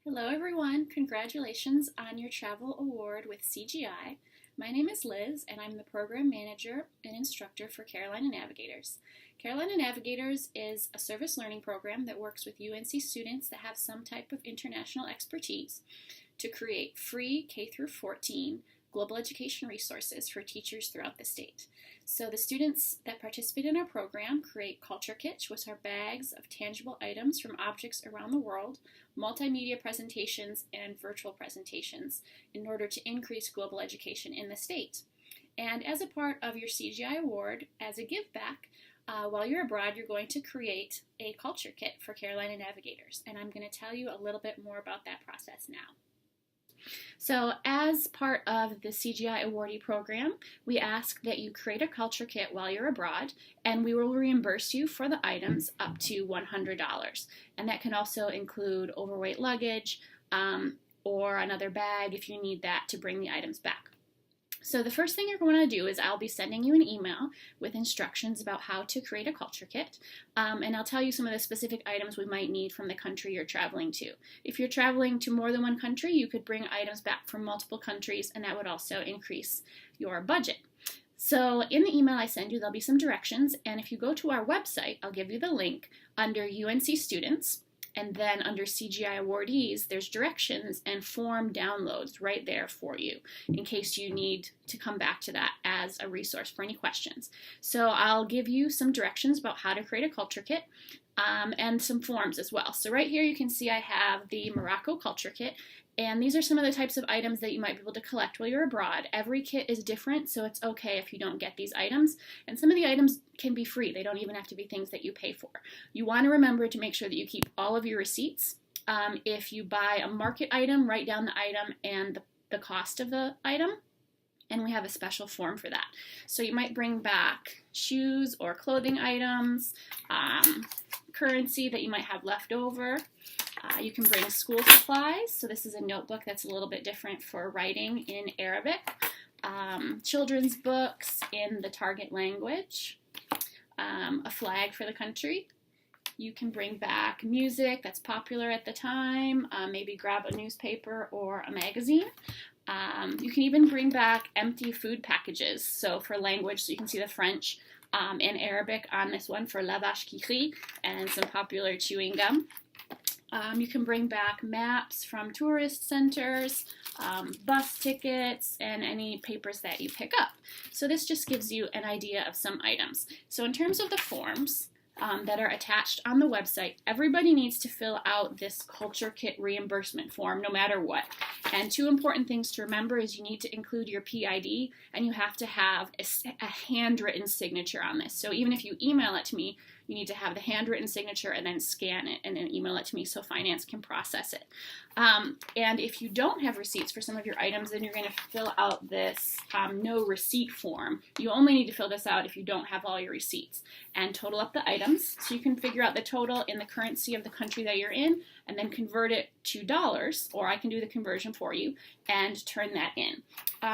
Hello everyone, congratulations on your travel award with CGI. My name is Liz and I'm the program manager and instructor for Carolina Navigators. Carolina Navigators is a service learning program that works with UNC students that have some type of international expertise to create free K-14 global education resources for teachers throughout the state. So the students that participate in our program create culture kits, which are bags of tangible items from objects around the world, multimedia presentations, and virtual presentations in order to increase global education in the state. And as a part of your CGI award, as a give back, while you're abroad, you're going to create a culture kit for Carolina Navigators. And I'm going to tell you a little bit more about that process now. So as part of the CGI Awardee program, we ask that you create a culture kit while you're abroad, and we will reimburse you for the items up to $100. And that can also include overweight luggage or another bag if you need that to bring the items back. So the first thing you're going to do is I'll be sending you an email with instructions about how to create a culture kit, and I'll tell you some of the specific items we might need from the country you're traveling to. If you're traveling to more than one country, you could bring items back from multiple countries, and that would also increase your budget. So in the email I send you, there'll be some directions, and if you go to our website, I'll give you the link under UNC Students. And then under CGI Awardees, there's directions and form downloads right there for you in case you need to come back to that as a resource for any questions. So I'll give you some directions about how to create a culture kit and some forms as well. So right here you can see I have the Morocco culture kit. And these are some of the types of items that you might be able to collect while you're abroad. Every kit is different, so it's okay if you don't get these items. And some of the items can be free. They don't even have to be things that you pay for. You want to remember to make sure that you keep all of your receipts. If you buy a market item, write down the item and the cost of the item. And we have a special form for that. So you might bring back shoes or clothing items, currency that you might have left over. You can bring school supplies. So this is a notebook that's a little bit different for writing in Arabic. Children's books in the target language. A flag for the country. You can bring back music that's popular at the time. Maybe grab a newspaper or a magazine. You can even bring back empty food packages. So for language, so you can see the French and Arabic on this one for la vache qui rit and some popular chewing gum. You can bring back maps from tourist centers, bus tickets, and any papers that you pick up. So this just gives you an idea of some items. So in terms of the forms that are attached on the website, everybody needs to fill out this culture kit reimbursement form no matter what. And two important things to remember is you need to include your PID and you have to have a handwritten signature on this. So even if you email it to me, you need to have the handwritten signature and then scan it and then email it to me so finance can process it. And if you don't have receipts for some of your items, then you're going to fill out this no receipt form. You only need to fill this out if you don't have all your receipts. And total up the items so you can figure out the total in the currency of the country that you're in and then convert it to dollars, or I can do the conversion for you and turn that in.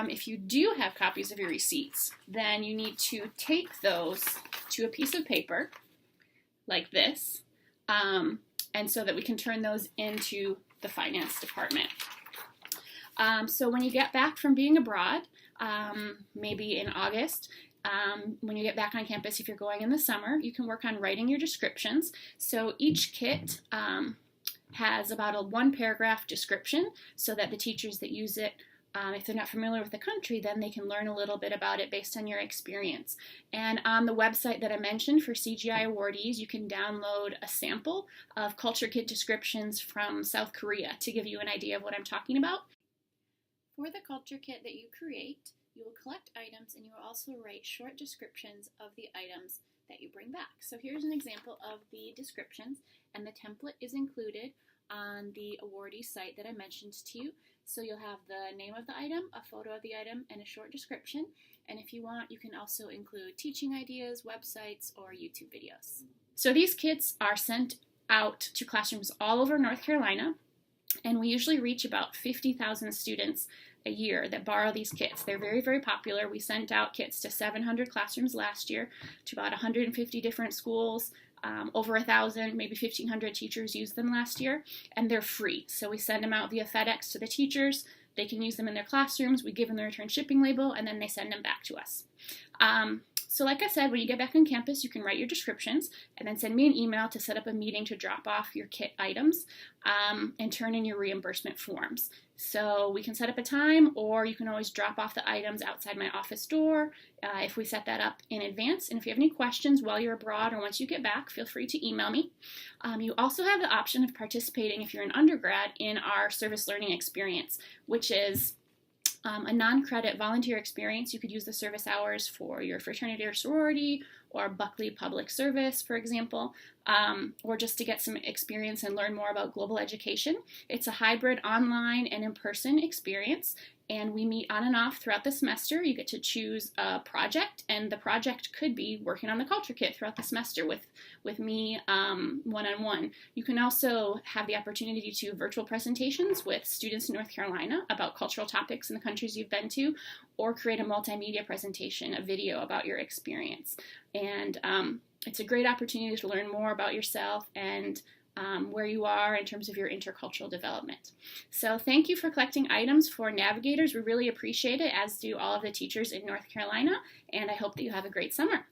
If you do have copies of your receipts, then you need to tape those to a piece of paper like this, and so that we can turn those into the finance department. So when you get back from being abroad, maybe in August, when you get back on campus, if you're going in the summer, you can work on writing your descriptions. So each kit has about a one-paragraph description so that the teachers that use it, if they're not familiar with the country, then they can learn a little bit about it based on your experience. And on the website that I mentioned for CGI Awardees, you can download a sample of culture kit descriptions from South Korea to give you an idea of what I'm talking about. For the culture kit that you create, you will collect items and you will also write short descriptions of the items that you bring back. So here's an example of the descriptions, and the template is included on the awardee site that I mentioned to you. So you'll have the name of the item, a photo of the item, and a short description. And if you want, you can also include teaching ideas, websites, or YouTube videos. So these kits are sent out to classrooms all over North Carolina, and we usually reach about 50,000 students a year that borrow these kits. They're very, very popular. We sent out kits to 700 classrooms last year, to about 150 different schools, Over 1,000, maybe 1,500 teachers used them last year, and they're free. So we send them out via FedEx to the teachers. They can use them in their classrooms. We give them the return shipping label, and then they send them back to us. So like I said, when you get back on campus, you can write your descriptions and then send me an email to set up a meeting to drop off your kit items and turn in your reimbursement forms. So we can set up a time, or you can always drop off the items outside my office door if we set that up in advance. And if you have any questions while you're abroad or once you get back, feel free to email me. You also have the option of participating, if you're an undergrad, in our service learning experience, which is a non-credit volunteer experience. You could use the service hours for your fraternity or sorority or Buckley Public Service, for example, or just to get some experience and learn more about global education. It's a hybrid online and in-person experience, and we meet on and off throughout the semester. You get to choose a project, and the project could be working on the culture kit throughout the semester with me one-on-one. You can also have the opportunity to do virtual presentations with students in North Carolina about cultural topics in the countries you've been to, or create a multimedia presentation, a video about your experience. And it's a great opportunity to learn more about yourself and where you are in terms of your intercultural development. So thank you for collecting items for navigators. We really appreciate it, as do all of the teachers in North Carolina, and I hope that you have a great summer.